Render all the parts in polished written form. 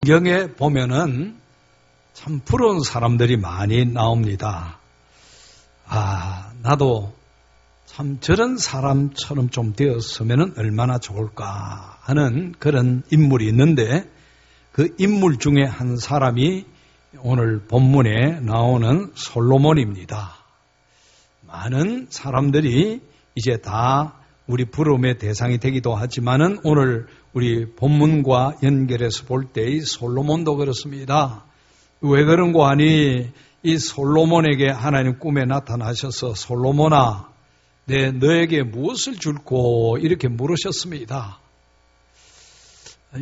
성경에 보면은 참 부러운 사람들이 많이 나옵니다. 나도 참 저런 사람처럼 좀 되었으면 얼마나 좋을까 하는 그런 인물이 있는데 그 인물 중에 한 사람이 오늘 본문에 나오는 솔로몬입니다. 많은 사람들이 이제 다 우리 부러움의 대상이 되기도 하지만은 오늘 우리 본문과 연결해서 볼 때 이 솔로몬도 그렇습니다. 왜 그런고 하니 이 솔로몬에게 하나님 꿈에 나타나셔서 솔로몬아 너에게 무엇을 줄고 이렇게 물으셨습니다.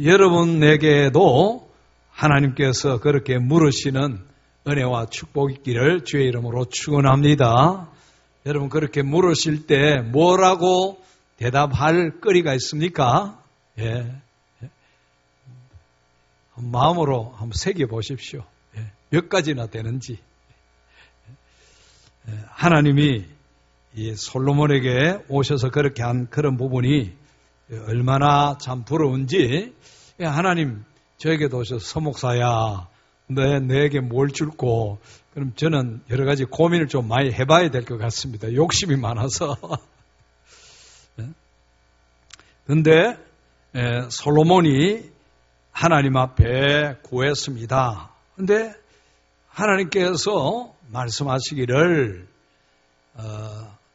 여러분에게도 하나님께서 그렇게 물으시는 은혜와 축복이 있기를 주의 이름으로 축원합니다. 여러분 그렇게 물으실 때 뭐라고 대답할 거리가 있습니까? 마음으로 한번 새겨보십시오. 몇 가지나 되는지. 하나님이 이 솔로몬에게 오셔서 그렇게 한 그런 부분이 얼마나 참 부러운지 하나님 저에게도 오셔서 서목사야 너에게 뭘 줄고 그럼 저는 여러 가지 고민을 좀 많이 해봐야 될 것 같습니다. 욕심이 많아서. 그런데 솔로몬이 하나님 앞에 구했습니다. 그런데 하나님께서 말씀하시기를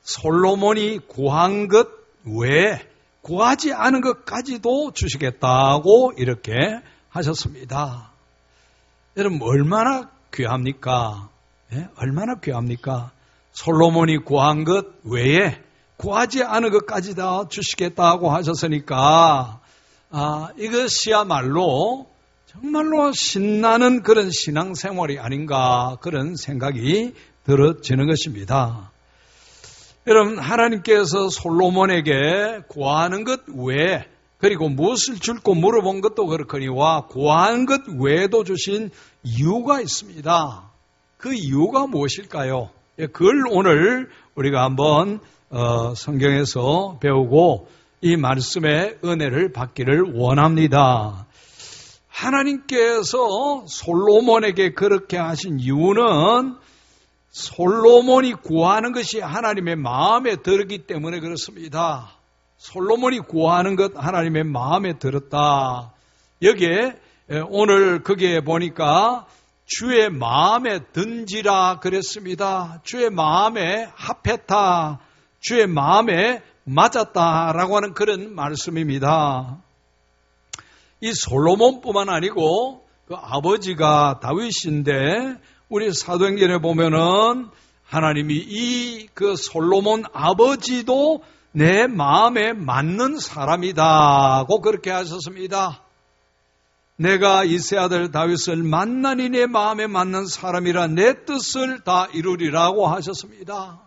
솔로몬이 구한 것 외에 구하지 않은 것까지도 주시겠다고 이렇게 하셨습니다. 여러분 얼마나 귀합니까? 얼마나 귀합니까? 솔로몬이 구한 것 외에 구하지 않은 것까지 다 주시겠다고 하셨으니까 이것이야말로 정말로 신나는 그런 신앙생활이 아닌가 그런 생각이 들어지는 것입니다. 여러분 하나님께서 솔로몬에게 구하는 것 외에 그리고 무엇을 줄고 물어본 것도 그렇거니와 구하는 것 외에도 주신 이유가 있습니다. 그 이유가 무엇일까요? 그걸 오늘 우리가 한번 성경에서 배우고 이 말씀의 은혜를 받기를 원합니다. 하나님께서 솔로몬에게 그렇게 하신 이유는 솔로몬이 구하는 것이 하나님의 마음에 들었기 때문에 그렇습니다. 솔로몬이 구하는 것 하나님의 마음에 들었다. 여기에 오늘 거기에 보니까 주의 마음에 든지라 그랬습니다. 주의 마음에 합했다. 주의 마음에 맞았다라고 하는 그런 말씀입니다. 이 솔로몬뿐만 아니고 그 아버지가 다윗인데 우리 사도행전에 보면은 하나님이 이 그 솔로몬 아버지도 내 마음에 맞는 사람이다고 그렇게 하셨습니다. 내가 이세 아들 다윗을 만나니 내 마음에 맞는 사람이라 내 뜻을 다 이루리라고 하셨습니다.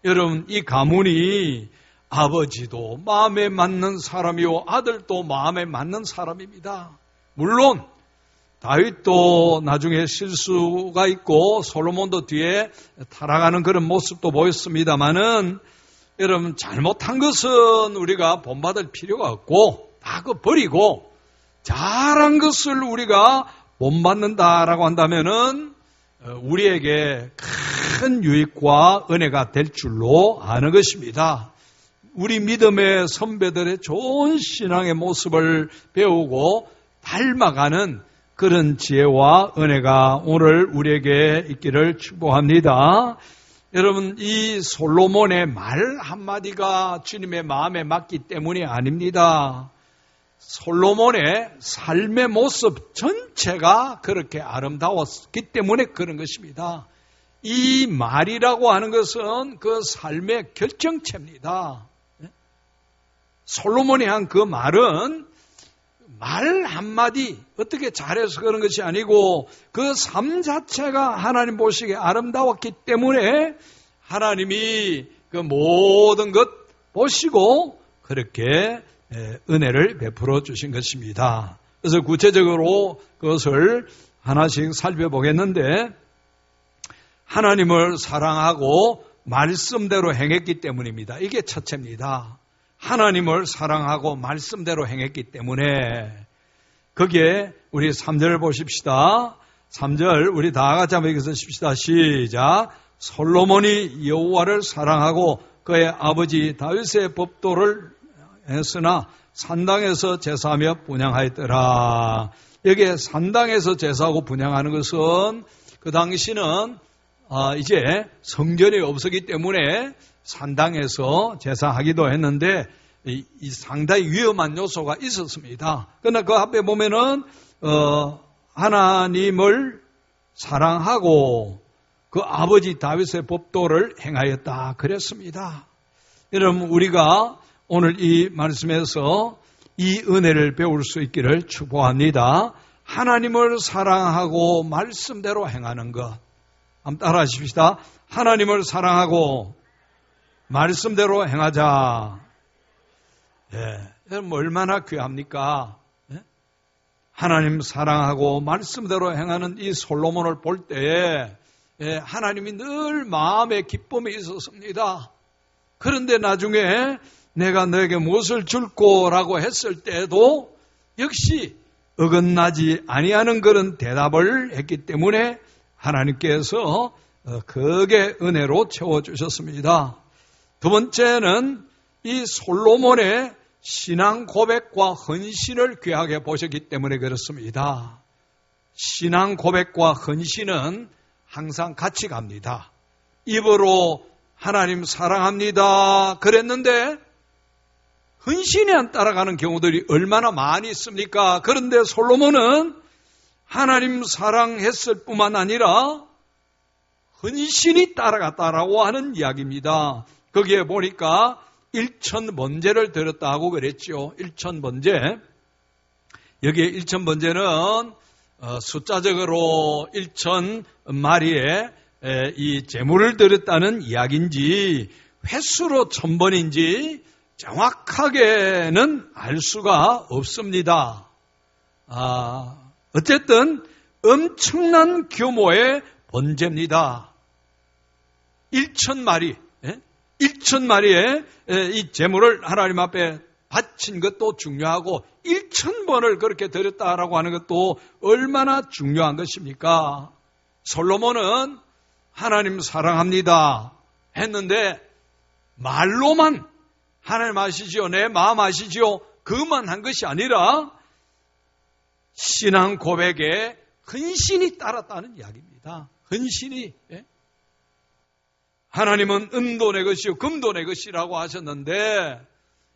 여러분 이 가문이 아버지도 마음에 맞는 사람이요 아들도 마음에 맞는 사람입니다. 물론 다윗도 나중에 실수가 있고 솔로몬도 뒤에 타락하는 그런 모습도 보였습니다마는 여러분 잘못한 것은 우리가 본받을 필요가 없고 다 그거 버리고 잘한 것을 우리가 본받는다라고 한다면은 우리에게 큰 유익과 은혜가 될 줄로 아는 것입니다. 우리 믿음의 선배들의 좋은 신앙의 모습을 배우고 닮아가는 그런 지혜와 은혜가 오늘 우리에게 있기를 축복합니다. 여러분 이 솔로몬의 말 한마디가 주님의 마음에 맞기 때문이 아닙니다. 솔로몬의 삶의 모습 전체가 그렇게 아름다웠기 때문에 그런 것입니다. 이 말이라고 하는 것은 그 삶의 결정체입니다. 솔로몬이 한 그 말은 말 한마디 어떻게 잘해서 그런 것이 아니고 그 삶 자체가 하나님 보시기에 아름다웠기 때문에 하나님이 그 모든 것 보시고 그렇게 은혜를 베풀어 주신 것입니다. 그래서 구체적으로 그것을 하나씩 살펴보겠는데 하나님을 사랑하고 말씀대로 행했기 때문입니다. 이게 첫째입니다. 하나님을 사랑하고 말씀대로 행했기 때문에 거기에 우리 3절 보십시다. 3절 우리 다 같이 한번 읽어서 씁시다. 시작. 솔로몬이 여호와를 사랑하고 그의 아버지 다윗의 법도를 했으나 산당에서 제사하며 분향하였더라. 여기에 산당에서 제사하고 분향하는 것은 그 당시는 이제 성전이 없었기 때문에 산당에서 제사하기도 했는데 이 상당히 위험한 요소가 있었습니다. 그러나 그 앞에 보면은 하나님을 사랑하고 그 아버지 다윗의 법도를 행하였다 그랬습니다. 여러분 우리가 오늘 이 말씀에서 이 은혜를 배울 수 있기를 축복합니다. 하나님을 사랑하고 말씀대로 행하는 것. 한번 따라 하십시다. 하나님을 사랑하고 말씀대로 행하자. 여러분 얼마나 귀합니까? 하나님 사랑하고 말씀대로 행하는 이 솔로몬을 볼 때에 하나님이 늘 마음에 기쁨이 있었습니다. 그런데 나중에 내가 너에게 무엇을 줄꼬라고 했을 때도 역시 어긋나지 아니하는 그런 대답을 했기 때문에 하나님께서 크게 은혜로 채워주셨습니다. 두 번째는 이 솔로몬의 신앙 고백과 헌신을 귀하게 보셨기 때문에 그렇습니다. 신앙 고백과 헌신은 항상 같이 갑니다. 입으로 하나님 사랑합니다 그랬는데 헌신이 안 따라가는 경우들이 얼마나 많이 있습니까? 그런데 솔로몬은 하나님 사랑했을 뿐만 아니라 헌신이 따라갔다라고 하는 이야기입니다. 거기에 보니까 1000번제를 드렸다고 그랬죠. 1000번제. 여기에 1000번제는 숫자적으로 1000마리의 이 제물을 드렸다는 이야기인지 횟수로 1000번인지 정확하게는 알 수가 없습니다. 어쨌든 엄청난 규모의 번제입니다. 1000마리, 1000마리의 이 제물을 하나님 앞에 바친 것도 중요하고 1000번을 그렇게 드렸다라고 하는 것도 얼마나 중요한 것입니까? 솔로몬은 하나님 사랑합니다 했는데 말로만 하나님 아시지요? 내 마음 아시지요? 그만 한 것이 아니라 신앙 고백에 헌신이 따랐다는 이야기입니다. 헌신이. 하나님은 은도 내 것이요 금도 내 것이라고 하셨는데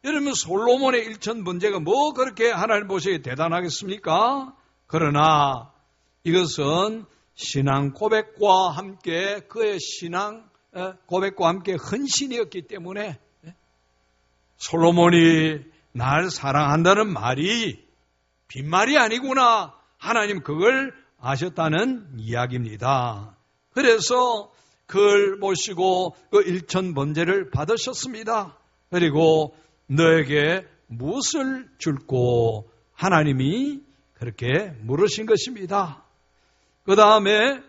여러분 솔로몬의 1000번제가 뭐 그렇게 하나님 보시기에 대단하겠습니까? 그러나 이것은 신앙 고백과 함께 그의 신앙 고백과 함께 헌신이었기 때문에 솔로몬이 날 사랑한다는 말이 빈말이 아니구나. 하나님 그걸 아셨다는 이야기입니다. 그래서 그걸 모시고 그 1000번제를 받으셨습니다. 그리고 너에게 무엇을 줄꼬 하나님이 그렇게 물으신 것입니다. 그 다음에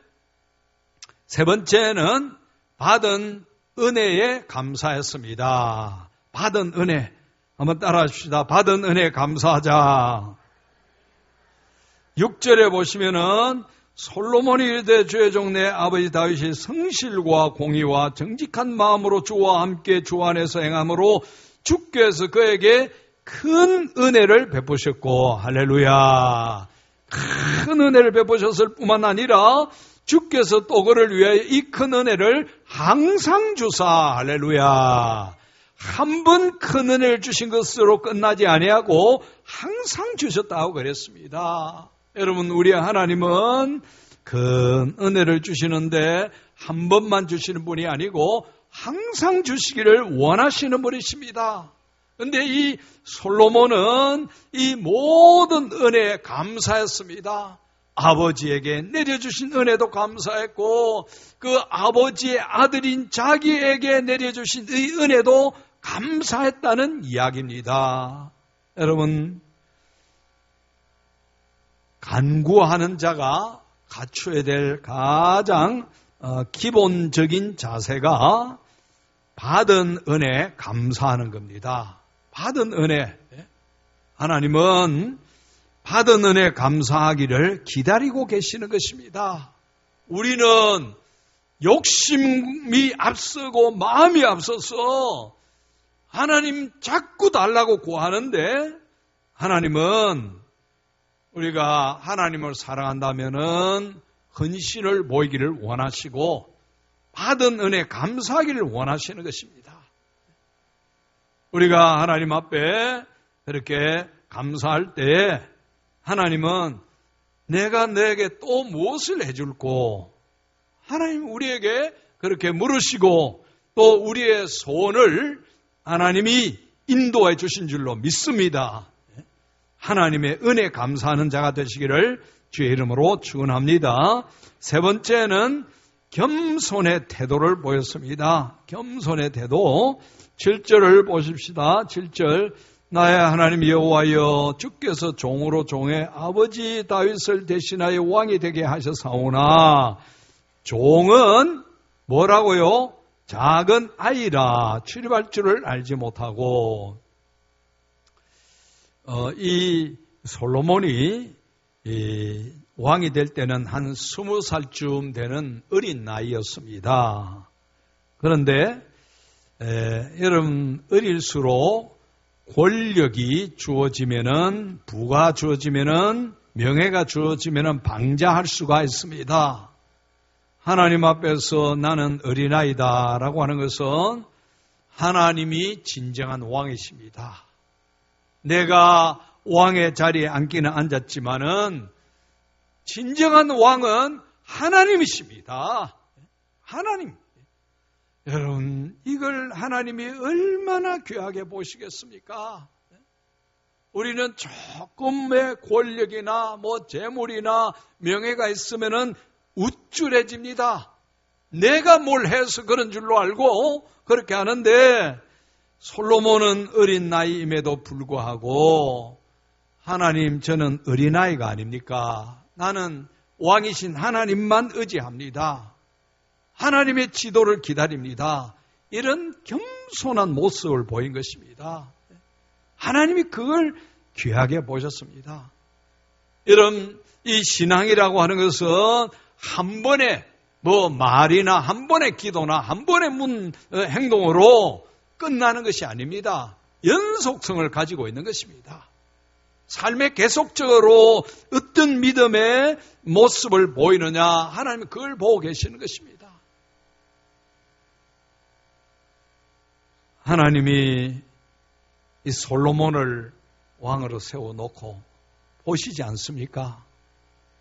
세 번째는 받은 은혜에 감사했습니다. 받은 은혜. 한번 따라 하십시다. 받은 은혜 감사하자. 6절에 보시면은 솔로몬이 이르되 주의 종 내 아버지 다윗이 성실과 공의와 정직한 마음으로 주와 함께 주 안에서 행함으로 주께서 그에게 큰 은혜를 베푸셨고 할렐루야. 큰 은혜를 베푸셨을 뿐만 아니라 주께서 또 그를 위하여 이 큰 은혜를 항상 주사 할렐루야. 한 번 큰 은혜를 주신 것으로 끝나지 아니하고 항상 주셨다고 그랬습니다. 여러분 우리 하나님은 큰 은혜를 주시는데 한 번만 주시는 분이 아니고 항상 주시기를 원하시는 분이십니다. 그런데 이 솔로몬은 이 모든 은혜에 감사했습니다. 아버지에게 내려주신 은혜도 감사했고 그 아버지의 아들인 자기에게 내려주신 이 은혜도 감사했다는 이야기입니다. 여러분 간구하는 자가 갖춰야 될 가장 기본적인 자세가 받은 은혜 감사하는 겁니다. 받은 은혜. 하나님은 받은 은혜 감사하기를 기다리고 계시는 것입니다. 우리는 욕심이 앞서고 마음이 앞서서 하나님 자꾸 달라고 구하는데, 하나님은 우리가 하나님을 사랑한다면은 헌신을 보이기를 원하시고 받은 은혜 감사하기를 원하시는 것입니다. 우리가 하나님 앞에 그렇게 감사할 때 하나님은 내가 너에게 또 무엇을 해줄고, 하나님 우리에게 그렇게 물으시고 또 우리의 소원을 하나님이 인도해 주신 줄로 믿습니다. 하나님의 은혜 감사하는 자가 되시기를 주의 이름으로 축원합니다. 세 번째는 겸손의 태도를 보였습니다. 겸손의 태도. 7절을 보십시다. 7절. 나의 하나님 여호와여, 주께서 종으로 종의 아버지 다윗을 대신하여 왕이 되게 하셨사오나 종은 뭐라고요? 작은 아이라 출입할 줄을 알지 못하고. 이 솔로몬이 왕이 될 때는 한 20살쯤 되는 어린 나이였습니다. 그런데 여러분, 어릴수록 권력이 주어지면은, 부가 주어지면은, 명예가 주어지면은 방자할 수가 있습니다. 하나님 앞에서 나는 어린아이다라고 하는 것은 하나님이 진정한 왕이십니다. 내가 왕의 자리에 앉기는 앉았지만은 진정한 왕은 하나님이십니다. 하나님. 여러분, 이걸 하나님이 얼마나 귀하게 보시겠습니까? 우리는 조금의 권력이나 재물이나 명예가 있으면은 우쭐해집니다. 내가 뭘 해서 그런 줄로 알고 그렇게 하는데, 솔로몬은 어린 나이임에도 불구하고 하나님, 저는 어린아이가 아닙니까? 나는 왕이신 하나님만 의지합니다. 하나님의 지도를 기다립니다. 이런 겸손한 모습을 보인 것입니다. 하나님이 그걸 귀하게 보셨습니다. 여러분, 이 신앙이라고 하는 것은 한 번의 말이나 한 번의 기도나 한 번의 행동으로 끝나는 것이 아닙니다. 연속성을 가지고 있는 것입니다. 삶에 계속적으로 어떤 믿음의 모습을 보이느냐, 하나님은 그걸 보고 계시는 것입니다. 하나님이 이 솔로몬을 왕으로 세워놓고 보시지 않습니까?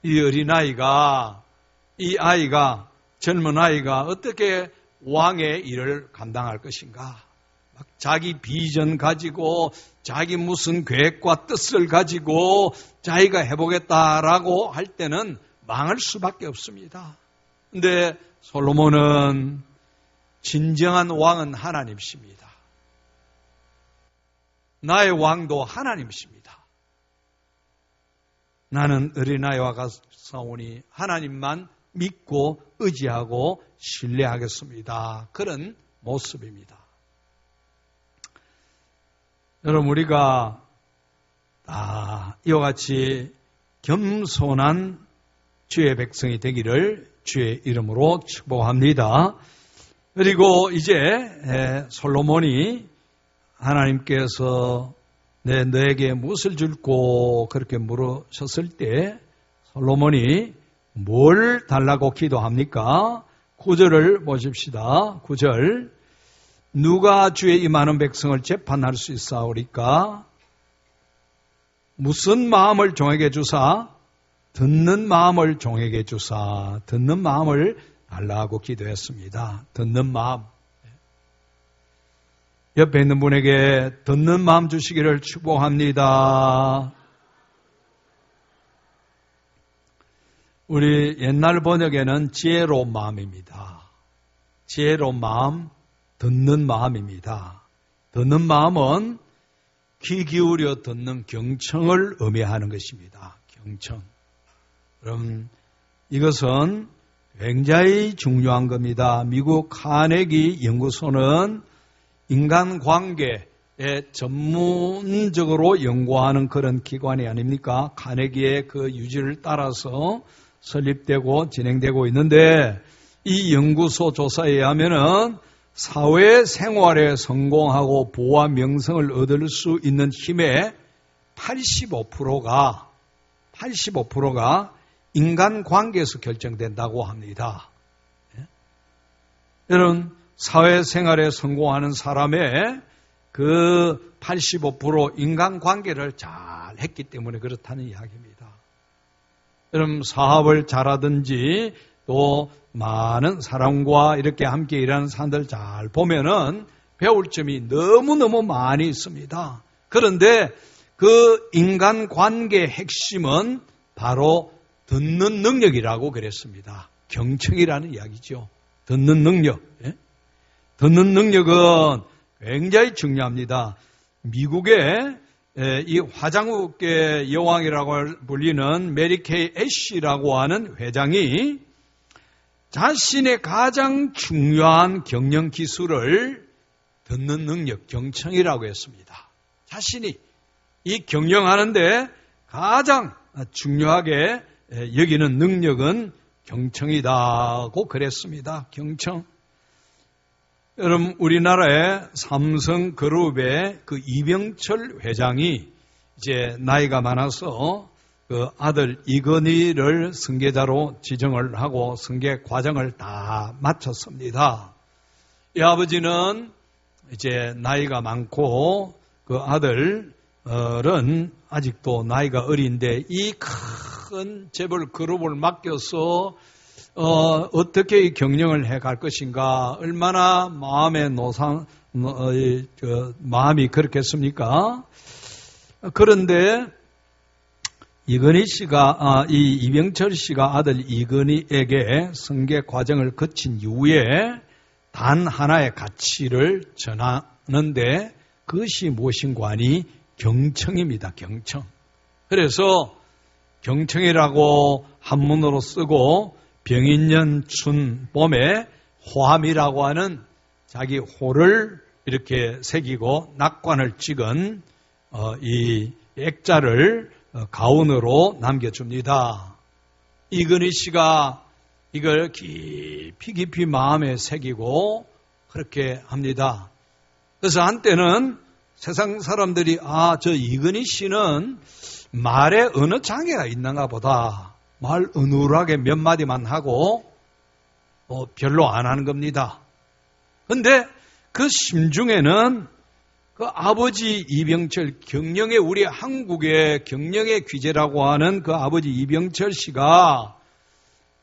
이 어린아이가, 이 아이가, 젊은 아이가 어떻게 왕의 일을 감당할 것인가? 막 자기 비전 가지고, 자기 무슨 계획과 뜻을 가지고 자기가 해보겠다라고 할 때는 망할 수밖에 없습니다. 근데 솔로몬은 진정한 왕은 하나님이십니다. 나의 왕도 하나님이십니다. 나는 어린아이와 같사오니 하나님만 믿고 의지하고 신뢰하겠습니다. 그런 모습입니다. 여러분, 우리가 이와 같이 겸손한 주의 백성이 되기를 주의 이름으로 축복합니다. 그리고 이제 솔로몬이 하나님께서 너에게 무엇을 줄고 그렇게 물으셨을 때 솔로몬이 뭘 달라고 기도합니까? 9절을 보십시다. 9절. 누가 주의 이 많은 백성을 재판할 수 있사오리까? 무슨 마음을 종에게 주사? 듣는 마음을 종에게 주사. 듣는 마음을 달라고 기도했습니다. 듣는 마음. 옆에 있는 분에게 듣는 마음 주시기를 축복합니다. 우리 옛날 번역에는 지혜로운 마음입니다. 지혜로운 마음, 듣는 마음입니다. 듣는 마음은 귀 기울여 듣는 경청을 의미하는 것입니다. 경청. 그럼 이것은 굉장히 중요한 겁니다. 미국 카네기 연구소는 인간관계, 전문적으로 연구하는 그런 기관이 아닙니까? 카네기의 그 유지를 따라서 설립되고 진행되고 있는데 이 연구소 조사에 의하면은 사회생활에 성공하고 보호와 명성을 얻을 수 있는 힘의 85%가 인간관계에서 결정된다고 합니다. 여러분, 사회생활에 성공하는 사람의 그 85% 인간관계를 잘 했기 때문에 그렇다는 이야기입니다. 여러분, 사업을 잘하든지 또 많은 사람과 이렇게 함께 일하는 사람들 잘 보면은 배울 점이 너무너무 많이 있습니다. 그런데 그 인간관계의 핵심은 바로 듣는 능력이라고 그랬습니다. 경청이라는 이야기죠. 듣는 능력. 듣는 능력은 굉장히 중요합니다. 미국의 이 화장업계 여왕이라고 불리는 메리 케이 애쉬라고 하는 회장이 자신의 가장 중요한 경영 기술을 듣는 능력, 경청이라고 했습니다. 자신이 이 경영하는데 가장 중요하게 여기는 능력은 경청이다고 그랬습니다. 경청. 여러분, 우리나라의 삼성그룹의 그 이병철 회장이 이제 나이가 많아서 그 아들 이건희를 승계자로 지정을 하고 승계 과정을 다 마쳤습니다. 이 아버지는 이제 나이가 많고 그 아들은 아직도 나이가 어린데 이 큰 재벌 그룹을 맡겨서 어떻게 이 경영을 해갈 것인가, 얼마나 마음의 마음이 그렇겠습니까? 그런데 이건희 씨가, 이 이병철 씨가 아들 이건희에게 승계 과정을 거친 이후에 단 하나의 가치를 전하는데 그것이 무엇인가 하니 경청입니다. 경청. 그래서 경청이라고 한문으로 쓰고 병인년 춘 봄에 호함이라고 하는 자기 호를 이렇게 새기고 낙관을 찍은 이 액자를 가운으로 남겨줍니다. 이건희 씨가 이걸 깊이 마음에 새기고 그렇게 합니다. 그래서 한때는 세상 사람들이 저 이건희 씨는 말에 어느 장애가 있는가 보다. 말 어눌하게 몇 마디만 하고 별로 안 하는 겁니다. 그런데 그 심중에는 그 아버지 이병철, 경영의 우리 한국의 경영의 귀재라고 하는 그 아버지 이병철 씨가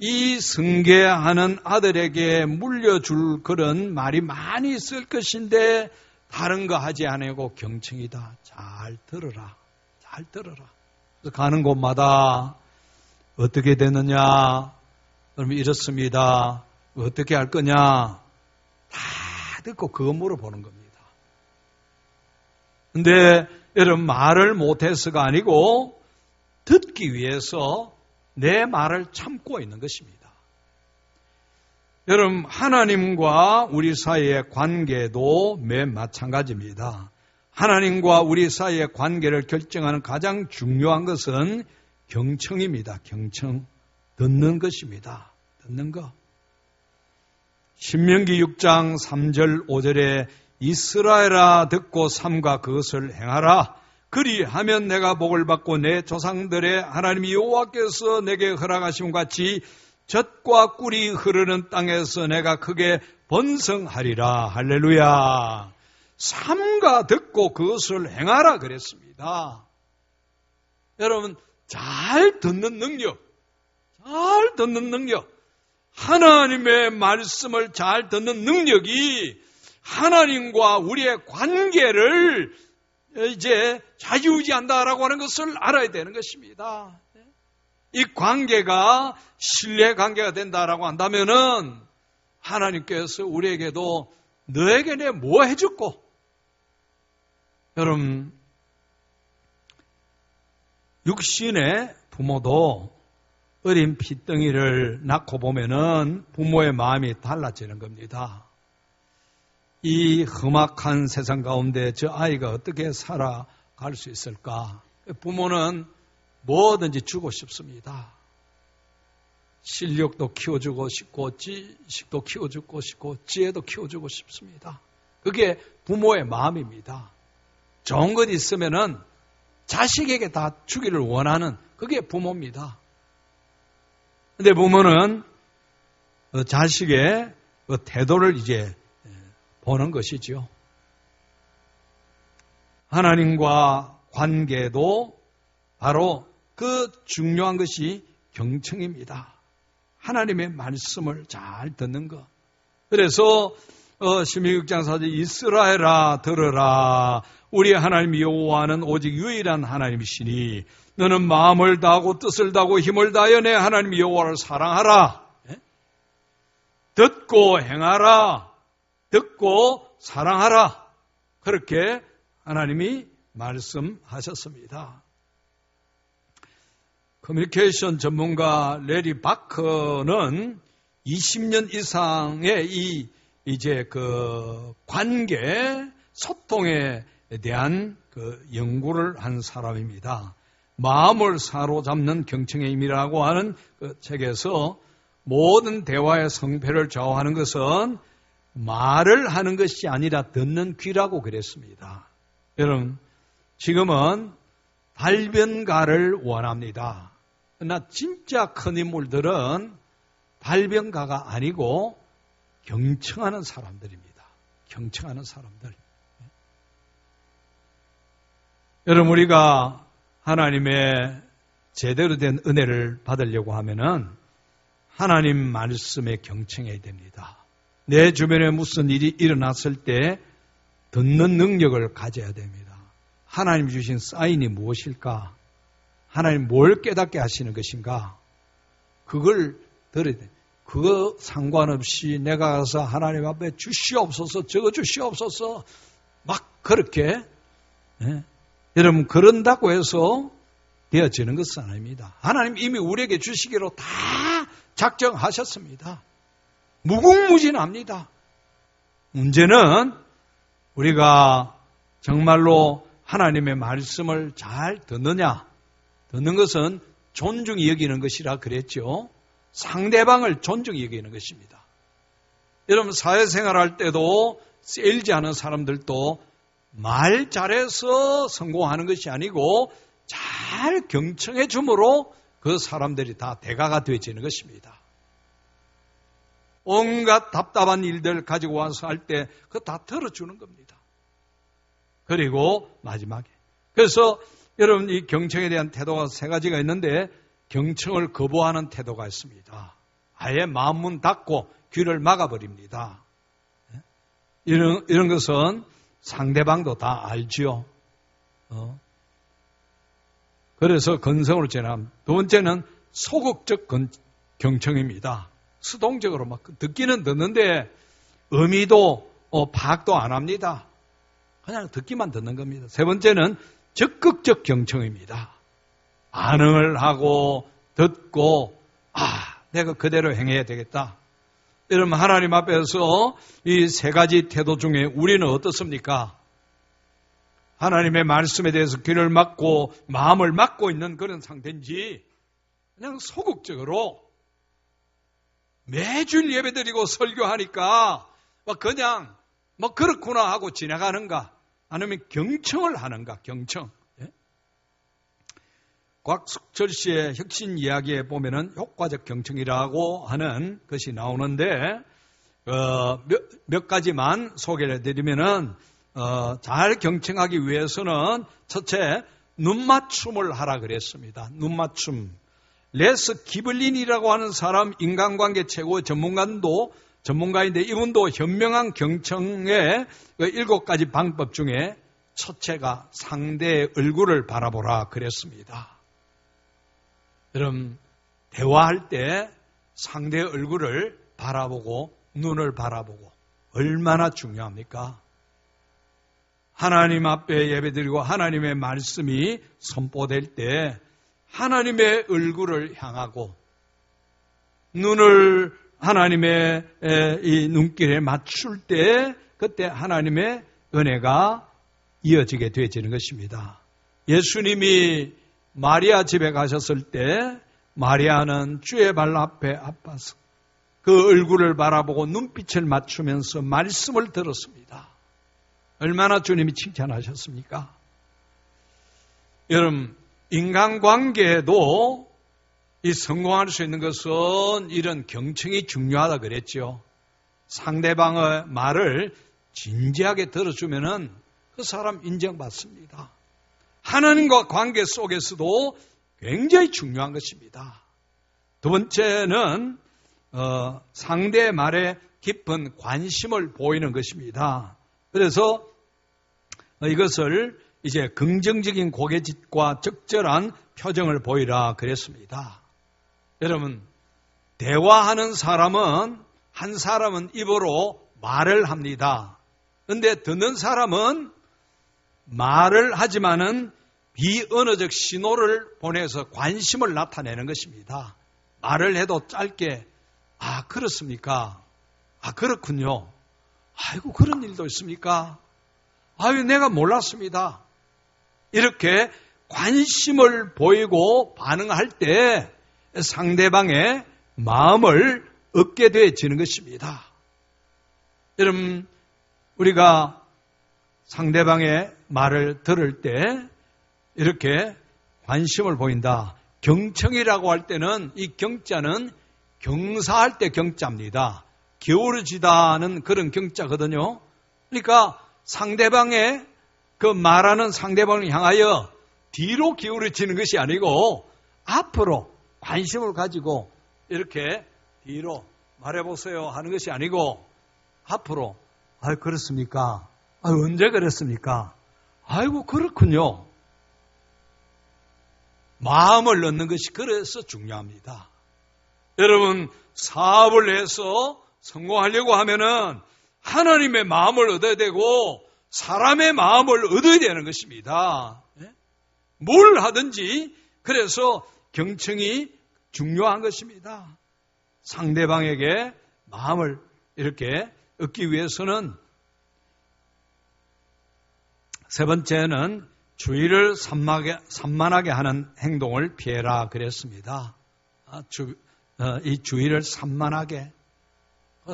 이 승계하는 아들에게 물려줄 그런 말이 많이 있을 것인데 다른 거 하지 않고 경청이다. 잘 들어라. 잘 들어라. 그래서 가는 곳마다 어떻게 되느냐? 그러면 이렇습니다. 어떻게 할 거냐? 다 듣고 그거 물어보는 겁니다. 근데 여러분, 말을 못해서가 아니고 듣기 위해서 내 말을 참고 있는 것입니다. 여러분, 하나님과 우리 사이의 관계도 맨 마찬가지입니다. 하나님과 우리 사이의 관계를 결정하는 가장 중요한 것은 경청입니다. 경청. 듣는 것입니다. 듣는 것. 신명기 6장 3절 5절에 이스라엘아 듣고 삼가 그것을 행하라. 그리하면 내가 복을 받고 내 조상들의 하나님 여호와께서 내게 허락하심 같이 젖과 꿀이 흐르는 땅에서 내가 크게 번성하리라. 할렐루야. 삼가 듣고 그것을 행하라 그랬습니다. 여러분, 잘 듣는 능력, 잘 듣는 능력, 하나님의 말씀을 잘 듣는 능력이 하나님과 우리의 관계를 이제 좌지우지한다라고 하는 것을 알아야 되는 것입니다. 이 관계가 신뢰 관계가 된다라고 한다면은 하나님께서 우리에게도 너에게 내가 뭐 해줬고, 여러분, 육신의 부모도 어린 피덩이를 낳고 보면은 부모의 마음이 달라지는 겁니다. 이 험악한 세상 가운데 저 아이가 어떻게 살아갈 수 있을까? 부모는 뭐든지 주고 싶습니다. 실력도 키워주고 싶고 지식도 키워주고 싶고 지혜도 키워주고 싶습니다. 그게 부모의 마음입니다. 좋은 것 있으면은 자식에게 다 주기를 원하는 그게 부모입니다. 근데 부모는 자식의 태도를 이제 보는 것이죠. 하나님과 관계도 바로 그 중요한 것이 경청입니다. 하나님의 말씀을 잘 듣는 것. 그래서 신명기 6장 4절 이스라엘아 들으라. 우리 하나님 여호와는 오직 유일한 하나님이시니 너는 마음을 다하고 뜻을 다하고 힘을 다하여 내 하나님 여호와를 사랑하라. 듣고 행하라. 듣고 사랑하라. 그렇게 하나님이 말씀하셨습니다. 커뮤니케이션 전문가 레리 바커는 20년 이상의 이제 그 관계, 소통에 대한 그 연구를 한 사람입니다. 마음을 사로잡는 경청의 힘이라고 하는 그 책에서 모든 대화의 성패를 좌우하는 것은 말을 하는 것이 아니라 듣는 귀라고 그랬습니다. 여러분, 지금은 발변가를 원합니다. 그러나 진짜 큰 인물들은 발변가가 아니고 경청하는 사람들입니다. 경청하는 사람들. 여러분, 우리가 하나님의 제대로 된 은혜를 받으려고 하면은 하나님 말씀에 경청해야 됩니다. 내 주변에 무슨 일이 일어났을 때 듣는 능력을 가져야 됩니다. 하나님 주신 사인이 무엇일까? 하나님 뭘 깨닫게 하시는 것인가? 그걸 들어야 돼. 그거 상관없이 내가 가서 하나님 앞에 주시옵소서, 저거 주시옵소서 막 그렇게 여러분 그런다고 해서 되어지는 것은 아닙니다. 하나님 이미 우리에게 주시기로 다 작정하셨습니다. 무궁무진합니다. 문제는 우리가 정말로 하나님의 말씀을 잘 듣느냐? 듣는 것은 존중히 여기는 것이라 그랬죠. 상대방을 존중히 여기는 것입니다. 여러분 사회생활할 때도 세일즈 하는 사람들도 말 잘해서 성공하는 것이 아니고 잘 경청해 줌으로 그 사람들이 다 대가가 되어지는 것입니다. 온갖 답답한 일들 가지고 와서 할 때 그거 다 들어주는 겁니다. 그리고 마지막에 그래서 여러분 이 경청에 대한 태도가 세 가지가 있는데 경청을 거부하는 태도가 있습니다. 아예 마음문 닫고 귀를 막아버립니다. 이런 것은 상대방도 다 알지요. 그래서 건성으로 진행합니다. 두 번째는 소극적 경청입니다. 수동적으로 막 듣기는 듣는데 의미도 파악도 안 합니다. 그냥 듣기만 듣는 겁니다. 세 번째는 적극적 경청입니다. 반응을 하고 듣고 내가 그대로 행해야 되겠다. 여러분 하나님 앞에서 이 세 가지 태도 중에 우리는 어떻습니까? 하나님의 말씀에 대해서 귀를 막고 마음을 막고 있는 그런 상태인지 그냥 소극적으로 매주 예배드리고 설교하니까 그냥 그렇구나 하고 지나가는가? 아니면 경청을 하는가? 경청. 곽숙철 씨의 혁신 이야기에 보면은 효과적 경청이라고 하는 것이 나오는데 몇 가지만 소개를 해드리면은 잘 경청하기 위해서는 첫째 눈맞춤을 하라 그랬습니다. 눈맞춤. 레스 기블린이라고 하는 사람 인간관계 최고의 전문가인데 이분도 현명한 경청의 7가지 방법 중에 첫째가 상대의 얼굴을 바라보라 그랬습니다. 여러분 대화할 때 상대의 얼굴을 바라보고 눈을 바라보고 얼마나 중요합니까? 하나님 앞에 예배드리고 하나님의 말씀이 선포될 때 하나님의 얼굴을 향하고 눈을 하나님의 이 눈길에 맞출 때 그때 하나님의 은혜가 이어지게 되어지는 것입니다. 예수님이 마리아 집에 가셨을 때 마리아는 주의 발 앞에 아파서 그 얼굴을 바라보고 눈빛을 맞추면서 말씀을 들었습니다. 얼마나 주님이 칭찬하셨습니까? 여러분, 인간관계에도 이 성공할 수 있는 것은 이런 경청이 중요하다 그랬죠. 상대방의 말을 진지하게 들어주면은 그 사람 인정받습니다. 하나님과 관계 속에서도 굉장히 중요한 것입니다. 두 번째는 상대의 말에 깊은 관심을 보이는 것입니다. 그래서 이것을 이제 긍정적인 고개짓과 적절한 표정을 보이라 그랬습니다. 여러분, 대화하는 사람은 한 사람은 입으로 말을 합니다. 그런데 듣는 사람은 말을 하지만은 비언어적 신호를 보내서 관심을 나타내는 것입니다. 말을 해도 짧게 아 그렇습니까? 아 그렇군요. 아이고 그런 일도 있습니까? 아유 내가 몰랐습니다. 이렇게 관심을 보이고 반응할 때 상대방의 마음을 얻게 되어지는 것입니다. 여러분 우리가 상대방의 말을 들을 때 이렇게 관심을 보인다. 경청이라고 할 때는 이 경자는 경사할 때 경자입니다. 기울어지다는 그런 경자거든요. 그러니까 상대방의 그 말하는 상대방을 향하여 뒤로 기울어지는 것이 아니고 앞으로 관심을 가지고 이렇게 뒤로 말해보세요 하는 것이 아니고 앞으로 아유 그렇습니까? 아유 언제 그랬습니까? 아이고 그렇군요. 마음을 넣는 것이 그래서 중요합니다. 여러분 사업을 해서 성공하려고 하면은 하나님의 마음을 얻어야 되고 사람의 마음을 얻어야 되는 것입니다. 뭘 하든지 그래서 경청이 중요한 것입니다. 상대방에게 마음을 이렇게 얻기 위해서는 세 번째는 주의를 산만하게 하는 행동을 피해라 그랬습니다. 이 주의를 산만하게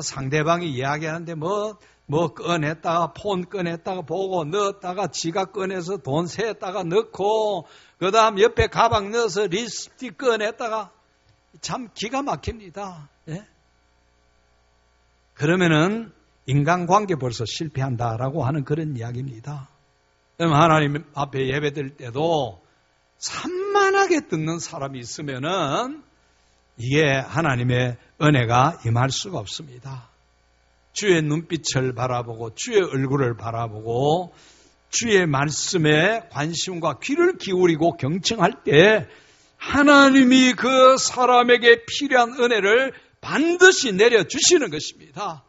상대방이 이야기하는데 뭐 꺼냈다가 폰 꺼냈다가 보고 넣었다가 지가 꺼내서 돈 세었다가 넣고 그 다음 옆에 가방 넣어서 립스틱 꺼냈다가 참 기가 막힙니다. 예? 그러면은 인간관계 벌써 실패한다라고 하는 그런 이야기입니다. 그러면 하나님 앞에 예배드릴 때도 산만하게 듣는 사람이 있으면은 이게 하나님의 은혜가 임할 수가 없습니다. 주의 눈빛을 바라보고 주의 얼굴을 바라보고 주의 말씀에 관심과 귀를 기울이고 경청할 때 하나님이 그 사람에게 필요한 은혜를 반드시 내려주시는 것입니다.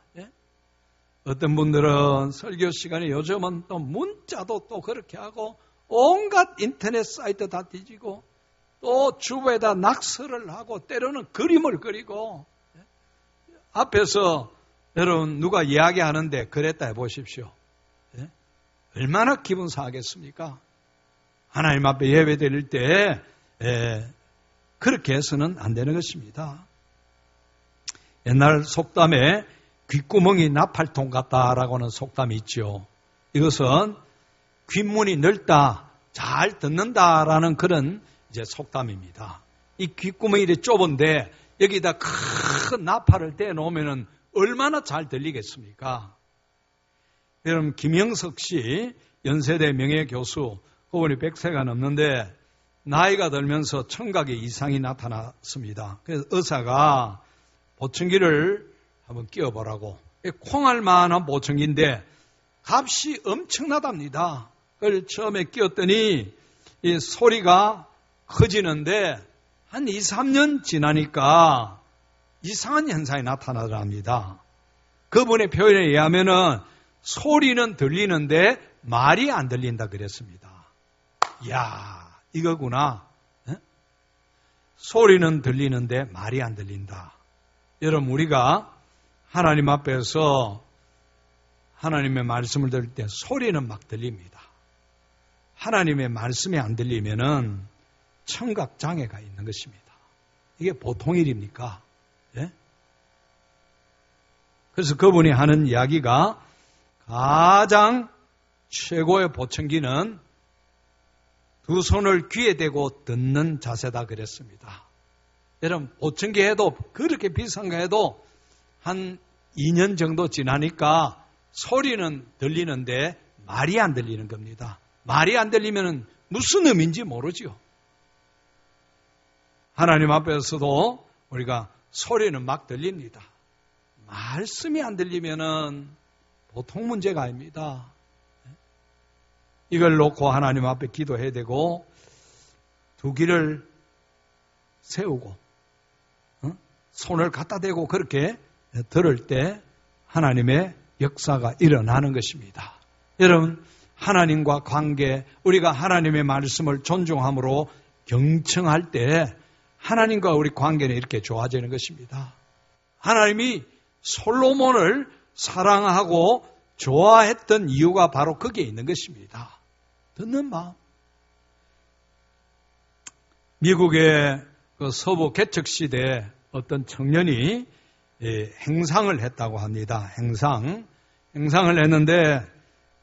어떤 분들은 설교 시간에 요즘은 또 문자도 또 그렇게 하고 온갖 인터넷 사이트 다 뒤지고 또 주부에다 낙서를 하고 때로는 그림을 그리고 앞에서 여러분 누가 이야기하는데 그랬다 해보십시오. 얼마나 기분 상하겠습니까? 하나님 앞에 예배 드릴 때 그렇게 해서는 안 되는 것입니다. 옛날 속담에 귓구멍이 나팔통 같다라고 하는 속담이 있죠. 이것은 귓문이 넓다, 잘 듣는다라는 그런 이제 속담입니다. 이 귓구멍이 이렇게 좁은데 여기다 큰 나팔을 떼놓으면 얼마나 잘 들리겠습니까? 여러분 김영석 씨 연세대 명예교수 그분이 100세가 넘는데 나이가 들면서 청각에 이상이 나타났습니다. 그래서 의사가 보청기를 한번 끼워보라고. 콩알만한 보청기인데 값이 엄청나답니다. 그걸 처음에 끼웠더니 이 소리가 커지는데 한 2, 3년 지나니까 이상한 현상이 나타나더랍니다. 그분의 표현에 의하면은 소리는 들리는데 말이 안 들린다 그랬습니다. 이야, 이거구나. 소리는 들리는데 말이 안 들린다. 여러분 우리가 하나님 앞에서 하나님의 말씀을 들을 때 소리는 막 들립니다. 하나님의 말씀이 안 들리면은 청각 장애가 있는 것입니다. 이게 보통 일입니까? 예? 그래서 그분이 하는 이야기가 가장 최고의 보청기는 두 손을 귀에 대고 듣는 자세다 그랬습니다. 여러분, 보청기 해도 그렇게 비싼 거 해도 한 2년 정도 지나니까 소리는 들리는데 말이 안 들리는 겁니다. 말이 안 들리면 무슨 의미인지 모르죠. 하나님 앞에서도 우리가 소리는 막 들립니다. 말씀이 안 들리면은 보통 문제가 아닙니다. 이걸 놓고 하나님 앞에 기도해야 되고 두 귀를 세우고 손을 갖다 대고 그렇게 들을 때 하나님의 역사가 일어나는 것입니다. 여러분, 하나님과 관계, 우리가 하나님의 말씀을 존중함으로 경청할 때 하나님과 우리 관계는 이렇게 좋아지는 것입니다. 하나님이 솔로몬을 사랑하고 좋아했던 이유가 바로 거기에 있는 것입니다. 듣는 마음. 미국의 그 서부 개척 시대에 어떤 청년이 행상을 했다고 합니다. 행상을 했는데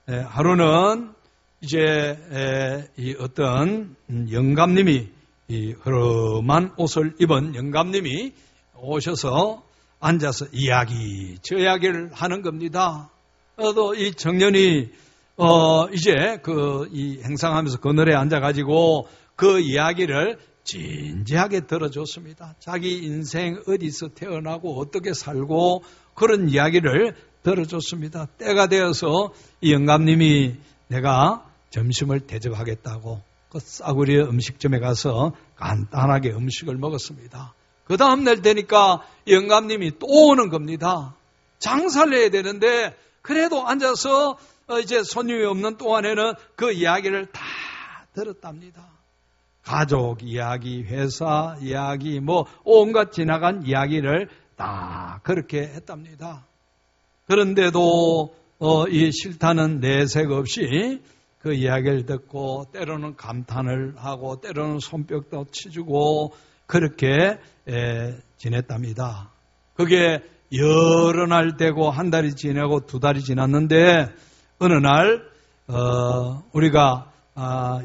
하루는 이제 이 어떤 영감님이 이 흐름한 옷을 입은 영감님이 오셔서 앉아서 저 이야기를 하는 겁니다. 또 이 청년이 이제 이 행상하면서 그늘에 앉아가지고 그 이야기를 진지하게 들어줬습니다. 자기 인생 어디서 태어나고 어떻게 살고 그런 이야기를 들어줬습니다. 때가 되어서 이 영감님이 내가 점심을 대접하겠다고 그 싸구려 음식점에 가서 간단하게 음식을 먹었습니다. 그 다음날 되니까 영감님이 또 오는 겁니다. 장사를 해야 되는데 그래도 앉아서 이제 손님이 없는 동안에는 그 이야기를 다 들었답니다. 가족 이야기, 회사 이야기, 온갖 지나간 이야기를 다 그렇게 했답니다. 그런데도 이 싫다는 내색 없이 그 이야기를 듣고 때로는 감탄을 하고 때로는 손뼉도 치주고 그렇게 지냈답니다. 그게 여러 날 되고 한 달이 지나고 두 달이 지났는데 어느 날 우리가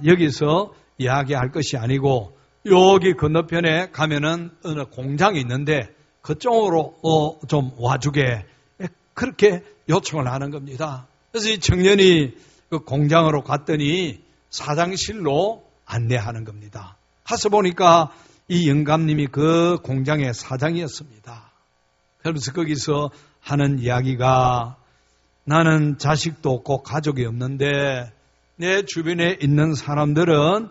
여기서 이야기할 것이 아니고 여기 건너편에 가면은 어느 공장이 있는데 그쪽으로 좀 와주게 그렇게 요청을 하는 겁니다. 그래서 이 청년이 그 공장으로 갔더니 사장실로 안내하는 겁니다. 가서 보니까 이 영감님이 그 공장의 사장이었습니다. 그러면서 거기서 하는 이야기가 나는 자식도 없고 가족이 없는데 내 주변에 있는 사람들은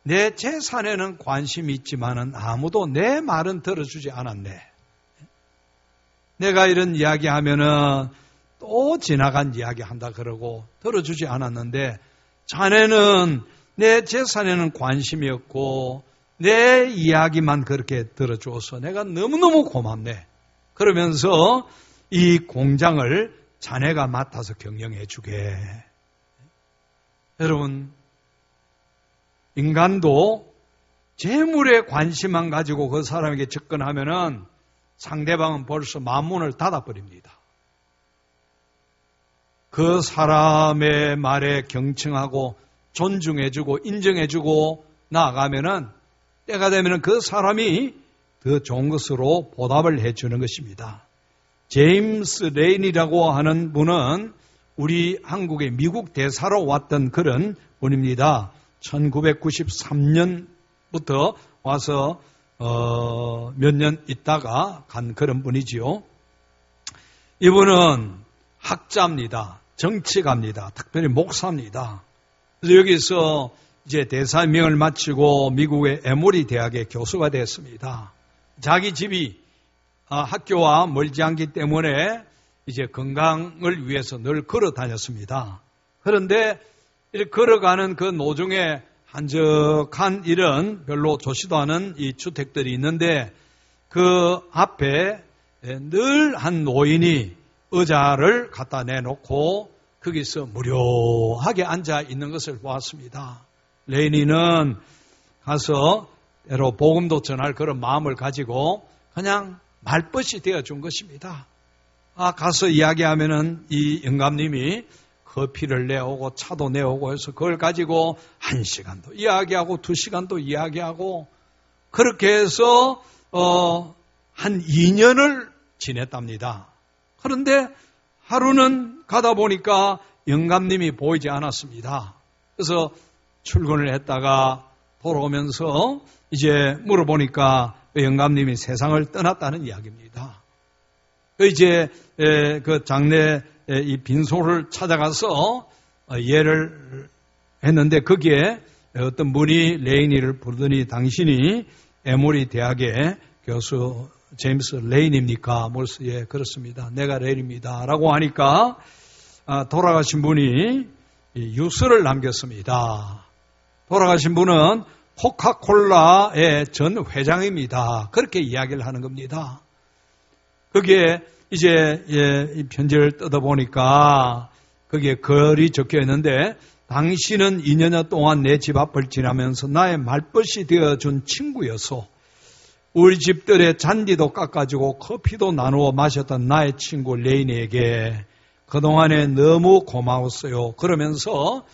내 재산에는 관심이 있지만은 아무도 내 말은 들어주지 않았네. 내가 이런 이야기하면은 또 지나간 이야기 한다 그러고 들어주지 않았는데 자네는 내 재산에는 관심이 없고 내 이야기만 그렇게 들어줘서 내가 너무너무 고맙네. 그러면서 이 공장을 자네가 맡아서 경영해 주게. 여러분, 인간도 재물에 관심만 가지고 그 사람에게 접근하면은 상대방은 벌써 만문을 닫아버립니다. 그 사람의 말에 경청하고 존중해주고 인정해주고 나아가면은 때가 되면은 그 사람이 더 좋은 것으로 보답을 해주는 것입니다. 제임스 레인이라고 하는 분은 우리 한국의 미국 대사로 왔던 그런 분입니다. 1993년부터 와서 몇 년 있다가 간 그런 분이지요. 이분은 학자입니다. 정치가입니다. 특별히 목사입니다. 그래서 여기서 이제 대사명을 마치고 미국의 에모리 대학의 교수가 됐습니다. 자기 집이 학교와 멀지 않기 때문에 이제 건강을 위해서 늘 걸어 다녔습니다. 그런데 이렇게 걸어가는 그 노중에 한적한 이런 별로 좋지도 않은 이 주택들이 있는데 그 앞에 늘 한 노인이 의자를 갖다 내놓고 거기서 무료하게 앉아 있는 것을 보았습니다. 레인이는 가서 때로 복음도 전할 그런 마음을 가지고 그냥 말벗이 되어준 것입니다. 가서 이야기하면은 이 영감님이 커피를 내오고 차도 내오고 해서 그걸 가지고 1시간도 이야기하고 2시간도 이야기하고 그렇게 해서 한 2년을 지냈답니다. 그런데 하루는 가다 보니까 영감님이 보이지 않았습니다. 그래서 출근을 했다가 돌아오면서 이제 물어보니까 영감님이 세상을 떠났다는 이야기입니다. 이제 그 장례 이 빈소를 찾아가서 예를 했는데 거기에 어떤 분이 레이니를 부르더니 당신이 에모리 대학의 교수 제임스 레인입니까? 그래서 예, 그렇습니다. 내가 레인입니다. 라고 하니까 돌아가신 분이 유서를 남겼습니다. 돌아가신 분은 코카콜라의 전 회장입니다. 그렇게 이야기를 하는 겁니다. 거기에 이제 이 편지를 뜯어보니까 거기에 글이 적혀 있는데 당신은 2년여 동안 내 집 앞을 지나면서 나의 말벗이 되어준 친구여서 우리 집들의 잔디도 깎아주고 커피도 나누어 마셨던 나의 친구 레인에게 그동안에 너무 고마웠어요. 그러면서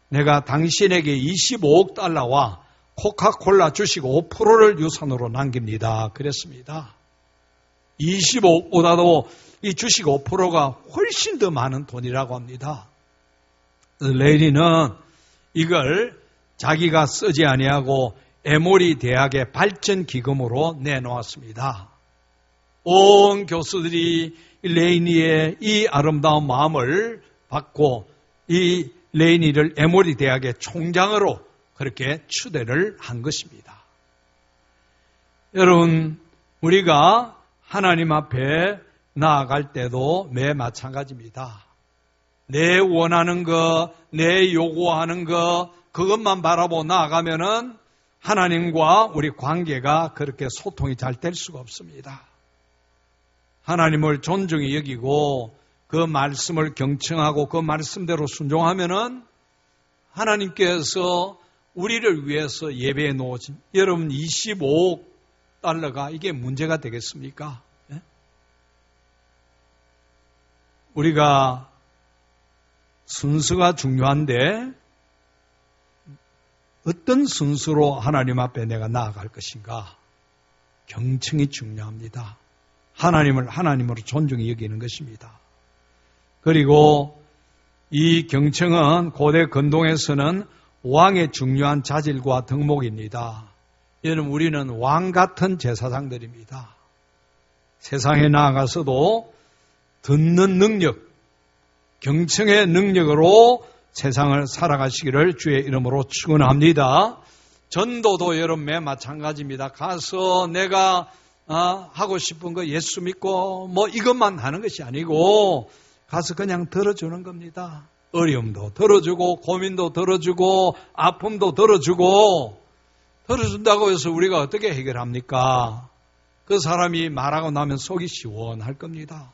내가 당신에게 25억 달러와 코카콜라 주식 5%를 유산으로 남깁니다. 그랬습니다. 25억보다도 이 주식 5%가 훨씬 더 많은 돈이라고 합니다. 레인이는 이걸 자기가 쓰지 아니하고 에모리 대학의 발전기금으로 내놓았습니다. 온 교수들이 레이니의 이 아름다운 마음을 받고 이 레이니를 에모리 대학의 총장으로 그렇게 추대를 한 것입니다. 여러분, 우리가 하나님 앞에 나아갈 때도 매 마찬가지입니다. 내 원하는 거, 내 요구하는 거, 그것만 바라보고 나아가면은 하나님과 우리 관계가 그렇게 소통이 잘 될 수가 없습니다. 하나님을 존중히 여기고 그 말씀을 경청하고 그 말씀대로 순종하면은 하나님께서 우리를 위해서 예배해 놓으신 여러분 25억 달러가 이게 문제가 되겠습니까? 네? 우리가 순서가 중요한데 어떤 순서로 하나님 앞에 내가 나아갈 것인가? 경청이 중요합니다. 하나님을 하나님으로 존중히 여기는 것입니다. 그리고 이 경청은 고대 근동에서는 왕의 중요한 자질과 덕목입니다. 여러분, 우리는 왕 같은 제사장들입니다. 세상에 나아가서도 듣는 능력, 경청의 능력으로 세상을 살아가시기를 주의 이름으로 축원합니다. 전도도 여러분 매 마찬가지입니다. 가서 내가 하고 싶은 거 예수 믿고 뭐 이것만 하는 것이 아니고 가서 그냥 들어주는 겁니다. 어려움도 들어주고 고민도 들어주고 아픔도 들어주고 들어준다고 해서 우리가 어떻게 해결합니까? 그 사람이 말하고 나면 속이 시원할 겁니다.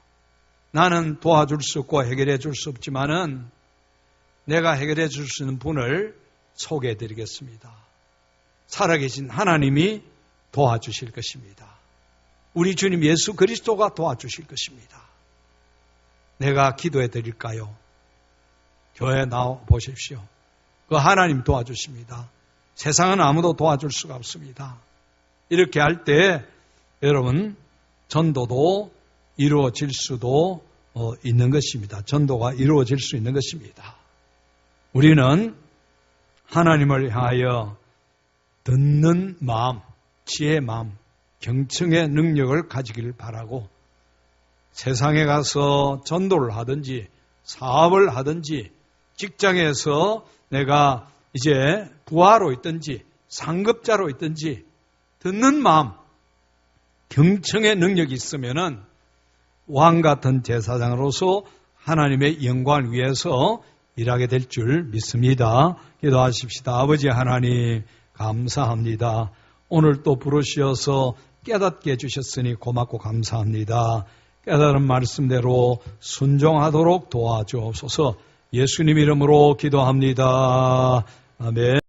나는 도와줄 수 없고 해결해 줄 수 없지만은 내가 해결해 줄 수 있는 분을 소개해 드리겠습니다. 살아계신 하나님이 도와주실 것입니다. 우리 주님 예수 그리스도가 도와주실 것입니다. 내가 기도해 드릴까요? 교회에 나와 보십시오. 그 하나님 도와주십니다. 세상은 아무도 도와줄 수가 없습니다. 이렇게 할 때 여러분 전도도 이루어질 수도 있는 것입니다. 전도가 이루어질 수 있는 것입니다. 우리는 하나님을 향하여 듣는 마음, 지혜의 마음, 경청의 능력을 가지기를 바라고 세상에 가서 전도를 하든지 사업을 하든지 직장에서 내가 이제 부하로 있든지 상급자로 있든지 듣는 마음, 경청의 능력이 있으면은 왕 같은 제사장으로서 하나님의 영광을 위해서 일하게 될 줄 믿습니다. 기도하십시다. 아버지 하나님 감사합니다. 오늘 또 부르시어서 깨닫게 해주셨으니 고맙고 감사합니다. 깨달은 말씀대로 순종하도록 도와주옵소서. 예수님 이름으로 기도합니다. 아멘.